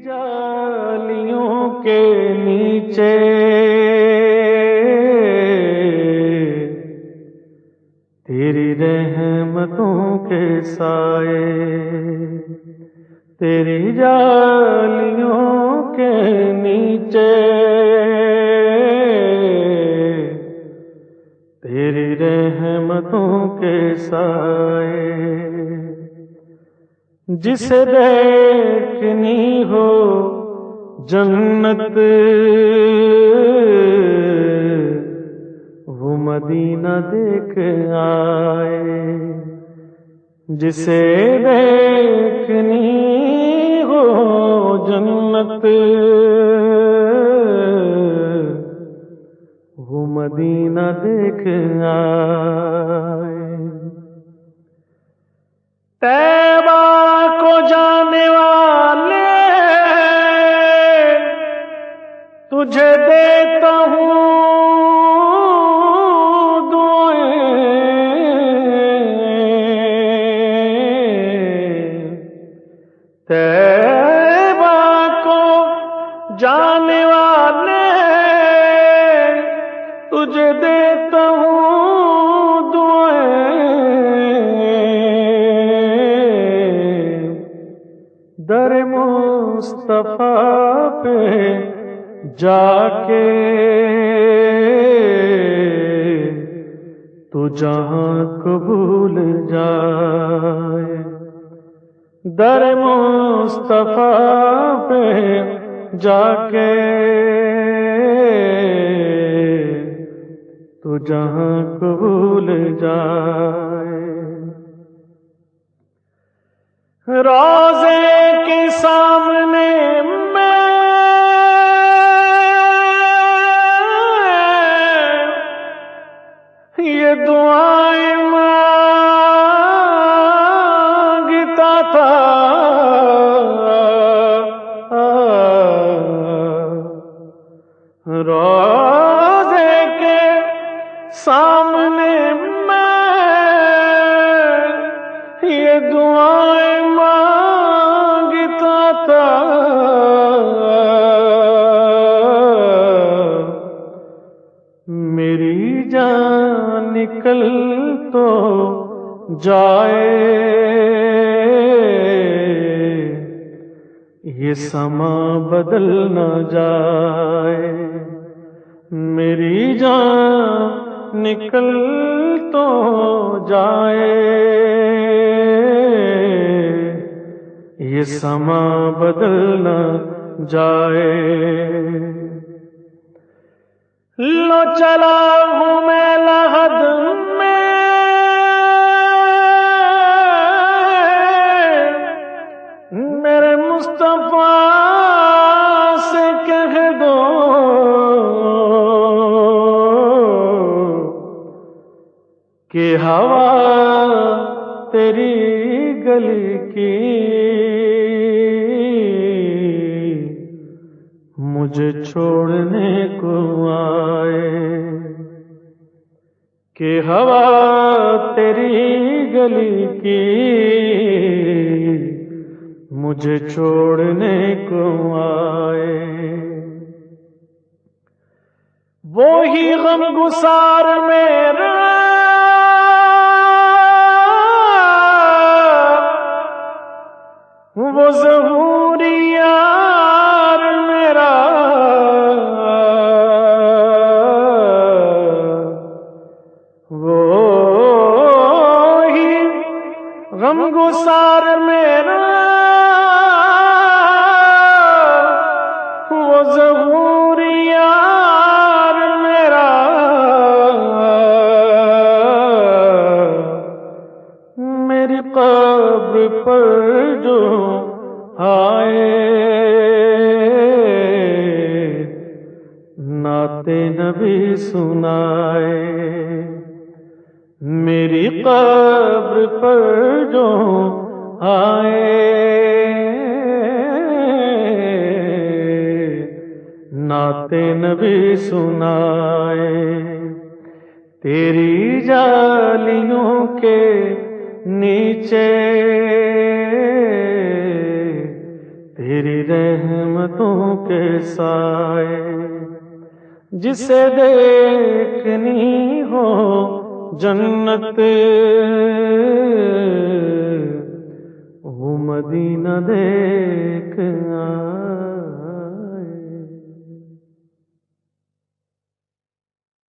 جالیوں کے نیچے تیری رحمتوں کے سائے، تیری جالیوں کے نیچے تیری رحمتوں کے سائے، جسے دیکھنی ہو جنت وہ مدینہ دیکھ آئے، جسے دیکھنی ہو جنت وہ مدینہ دیکھ آئے۔ طیبہ کو جانے والے تجھے دیتا ہوں طیبہ کو جانے والے تجھے دیتا ہوں دعائیں، در مصطفیٰ پہ جا کے تو جہاں قبول جائے، در مصطفیٰ پہ جا کے تو جہاں قبول جائے، روضے کے سامنے میں یہ دعائیں مانگتا تھا، روضے کے سامنے میں یہ دعائیں مانگتا تھا، میری جان نکل تو جائے، یہ سما بدل نہ جائے، میری جان نکل تو جائے، یہ سما بدل نہ جائے، لو چلا ہوں میں لحد میں میرے مصطفیٰ سے کہہ دو کہ ہوا تیری گلی کی مجھے چھوڑنے کو آئے، کہ ہوا تیری گلی کی مجھے چھوڑنے کو آئے، وہی غم گسار میرا وہ ظہوری یار میرا، وہی غم گسار میرا وہ ظہوری یار میرا، میری قبر پر جو آئے نعت نبی سنائے، میری قبر پر جو آئے نعت نبی سنائے، تیری جالیوں کے نیچے تیری رحمتوں کے سائے، جسے دیکھنی ہو جنت وہ مدینہ دیکھ